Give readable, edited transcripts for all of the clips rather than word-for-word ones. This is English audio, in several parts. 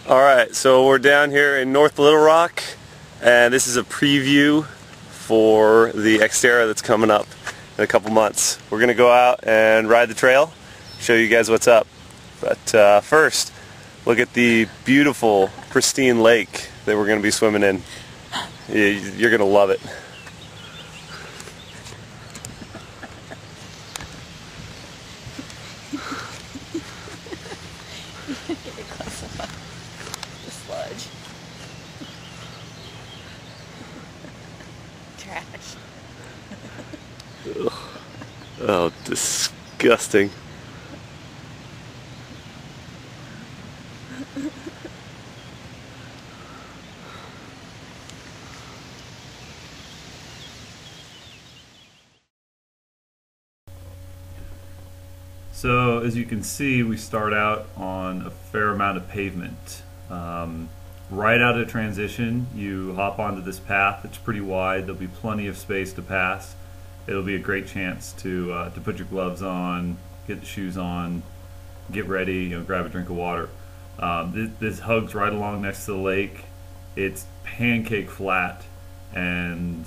Alright, so we're down here in North Little Rock, and this is a preview for the XTERRA that's coming up in a couple months. We're going to go out and ride the trail, show you guys what's up. But first, look at the beautiful, pristine lake that we're going to be swimming in. You're going to love it. Get it close up. The sludge. Trash. Ugh. Oh, disgusting. So as you can see, we start out on a fair amount of pavement. Right out of transition, you hop onto this path. It's pretty wide. There'll be plenty of space to pass. It'll be a great chance to put your gloves on, get the shoes on, get ready, grab a drink of water. This hugs right along next to the lake. It's pancake flat, and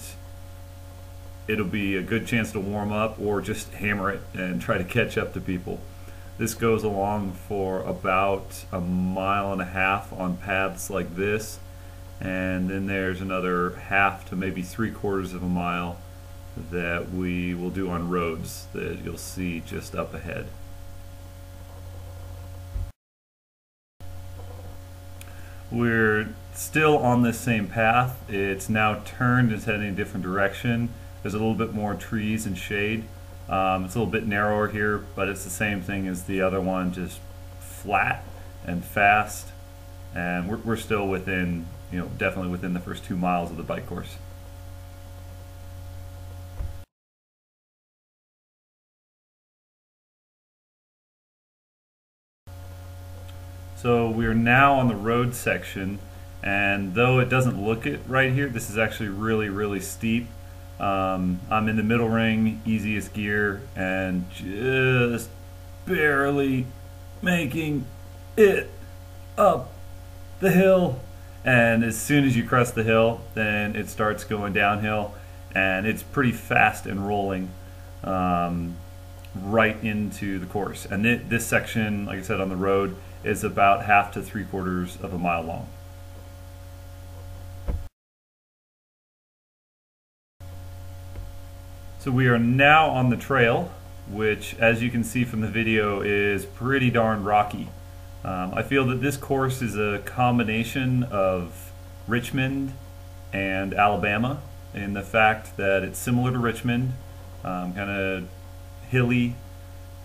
it'll be a good chance to warm up or just hammer it and try to catch up to people. This goes along for about 1.5 miles on paths like this, and then there's another 1/2 to maybe 3/4 of a mile that we will do on roads that you'll see just up ahead. We're still on this same path. It's now turned, it's heading in a different direction. There's a little bit more trees and shade. It's a little bit narrower here, but it's the same thing as the other one, just flat and fast. And we're still within, definitely within the first 2 miles of the bike course. So we are now on the road section, and though it doesn't look it right here, this is actually really steep. I'm in the middle ring, easiest gear, and just barely making it up the hill. And as soon as you crest the hill, then it starts going downhill, and it's pretty fast and rolling right into the course. And this section, like I said, on the road is about 1/2 to 3/4 of a mile long. So we are now on the trail, which, as you can see from the video, is pretty darn rocky. I feel that this course is a combination of Richmond and Alabama in the fact that it's similar to Richmond, kind of hilly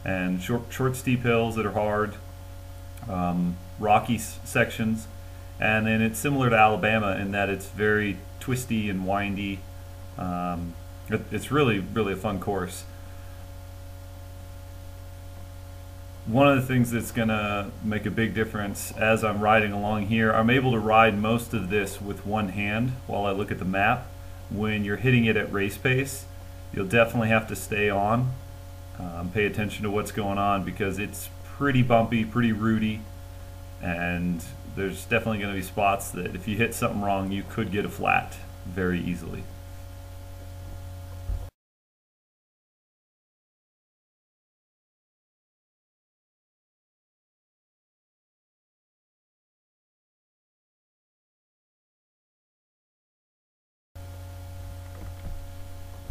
and short steep hills that are hard, rocky sections, and then it's similar to Alabama in that it's very twisty and windy. It's really a fun course. One of the things that's gonna make a big difference as I'm riding along here, I'm able to ride most of this with one hand while I look at the map. When you're hitting it at race pace, you'll definitely have to stay on, pay attention to what's going on, because it's pretty bumpy, pretty rooty, and there's definitely going to be spots that if you hit something wrong, you could get a flat very easily.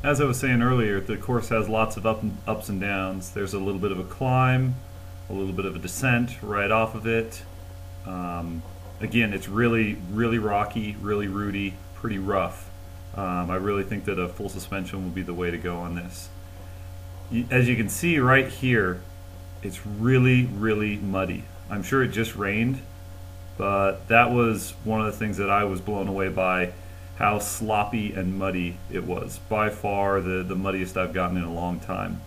As I was saying earlier, the course has lots of ups and downs. There's a little bit of a climb, a little bit of a descent right off of it. Again, it's really rocky, really rooty, pretty rough. I really think that a full suspension will be the way to go on this. As you can see right here, it's really muddy. I'm sure it just rained, but that was one of the things that I was blown away by, how sloppy and muddy it was. By far the muddiest I've gotten in a long time.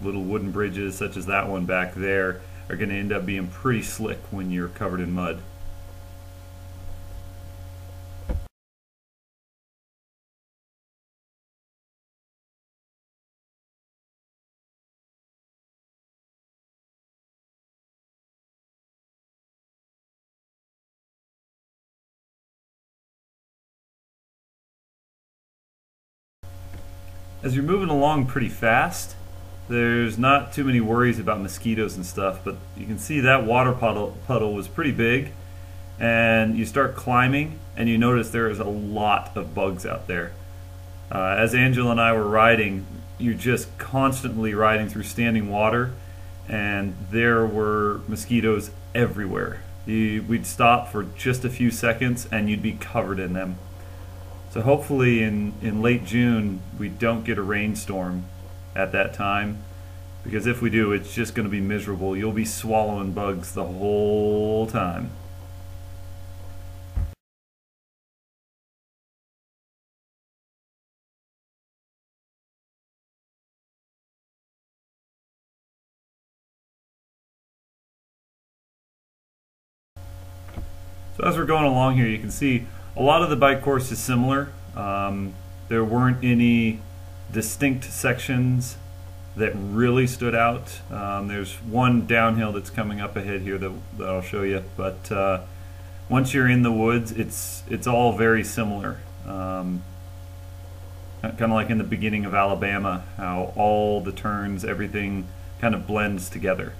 Little wooden bridges such as that one back there are going to end up being pretty slick when you're covered in mud. as you're moving along pretty fast, there's not too many worries about mosquitoes and stuff, but you can see that water puddle was pretty big, and you start climbing and you notice there is a lot of bugs out there. As Angela and I were riding, you're just constantly riding through standing water, and there were mosquitoes everywhere. We'd stop for just a few seconds and you'd be covered in them. So hopefully in late June we don't get a rainstorm at that time, because if we do, it's just going to be miserable. You'll be swallowing bugs the whole time. So as we're going along here, you can see a lot of the bike course is similar. There weren't any distinct sections that really stood out. There's one downhill that's coming up ahead here that I'll show you, but once you're in the woods, it's all very similar. Kind of like in the beginning of Alabama, how all the turns, everything kind of blends together.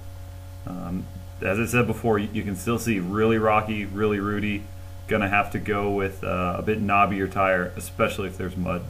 As I said before, you can still see really rocky, really rooty. Gonna have to go with a bit knobbier tire, especially if there's mud.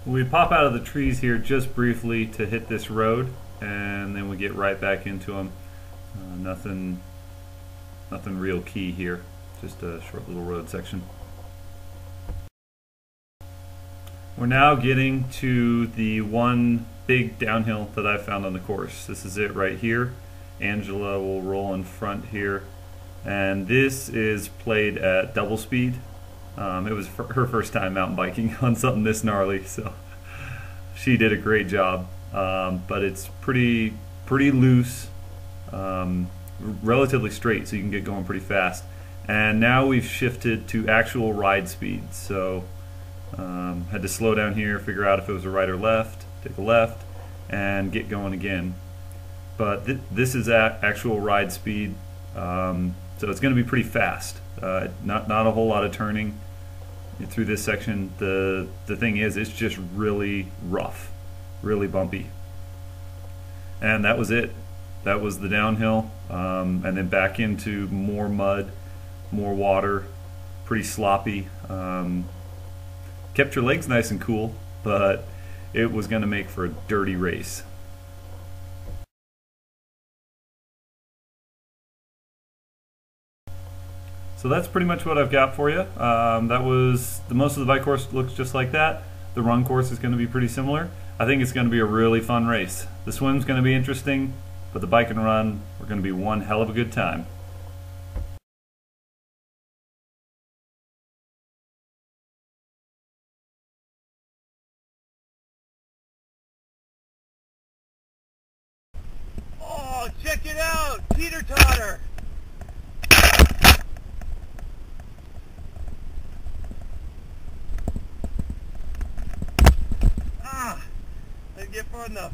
We pop out of the trees here just briefly to hit this road, and then we get right back into them. Nothing real key here, just a short little road section. We're now getting to the one big downhill that I found on the course. This is it right here. Angela will roll in front here, and this is played at double speed. It was her first time mountain biking on something this gnarly, so she did a great job. But it's pretty loose, relatively straight, so you can get going pretty fast. And now we've shifted to actual ride speed, so had to slow down here, figure out if it was a right or left, take a left, and get going again. But this is at actual ride speed, so it's going to be pretty fast. Not a whole lot of turning through this section. The thing is, it's just really rough, really bumpy. And that was it. That was the downhill, and then back into more mud, more water, pretty sloppy. Kept your legs nice and cool, but it was going to make for a dirty race. So that's pretty much what I've got for you. That was most of the bike course looks just like that. The run course is going to be pretty similar. I think it's going to be a really fun race. The swim's going to be interesting, but the bike and run are going to be one hell of a good time. Oh, check it out! Teeter-totter! Didn't get far enough.